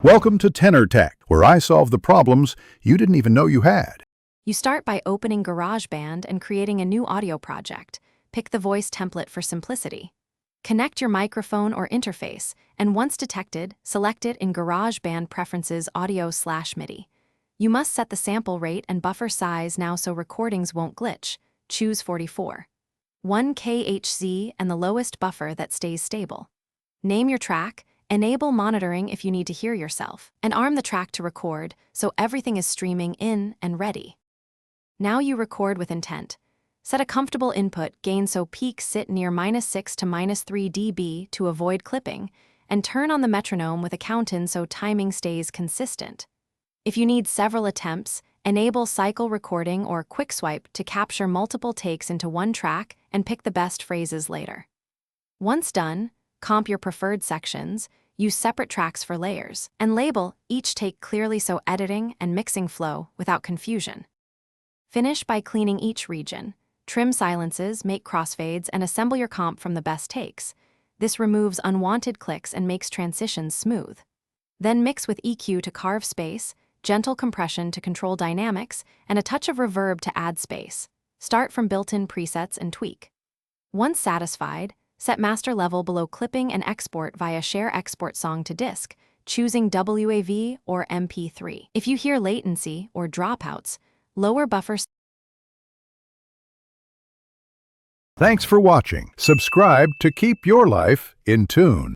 Welcome to Tenor Tech, where I solve the problems you didn't even know you had. You start by opening Garageband and creating a new audio project. Pick the voice template for simplicity. Connect your microphone or interface, and once detected, select it in Garageband Preferences Audio/MIDI. You must set the sample rate and buffer size now so recordings won't glitch. Choose 44. 1 kHz and the lowest buffer that stays stable. Name your track. Enable monitoring if you need to hear yourself, and arm the track to record so everything is streaming in and ready. Now you record with intent. Set a comfortable input gain so peaks sit near -6 to -3 dB to avoid clipping, and turn on the metronome with a count-in so timing stays consistent. If you need several attempts, enable cycle recording or quick swipe to capture multiple takes into one track and pick the best phrases later. Once done, comp your preferred sections, use separate tracks for layers, and label each take clearly so editing and mixing flow without confusion. Finish by cleaning each region, trim silences, make crossfades, and assemble your comp from the best takes. This removes unwanted clicks and makes transitions smooth. Then mix with EQ to carve space, gentle compression to control dynamics, and a touch of reverb to add space. Start from built-in presets and tweak. Once satisfied, set master level below clipping and export via Share Export Song to Disk, choosing WAV or MP3. If you hear latency or dropouts, lower buffer. Thanks for watching. Subscribe to keep your life in tune.